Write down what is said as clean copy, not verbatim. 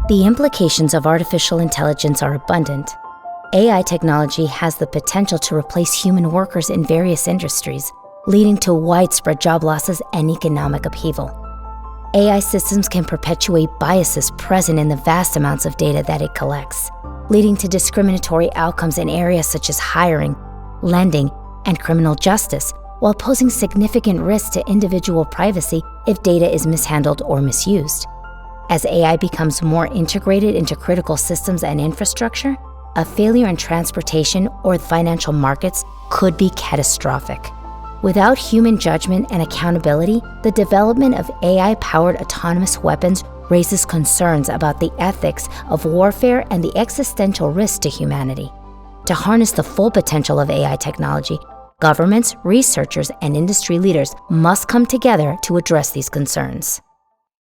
The implications of artificial intelligence are abundant. AI technology has the potential to replace human workers in various industries, leading to widespread job losses and economic upheaval. AI systems can perpetuate biases present in the vast amounts of data that it collects, leading to discriminatory outcomes in areas such as hiring, lending, and criminal justice, while posing significant risks to individual privacy if data is mishandled or misused. As AI becomes more integrated into critical systems and infrastructure, a failure in transportation or financial markets could be catastrophic. Without human judgment and accountability, the development of AI-powered autonomous weapons raises concerns about the ethics of warfare and the existential risk to humanity. To harness the full potential of AI technology, governments, researchers, and industry leaders must come together to address these concerns.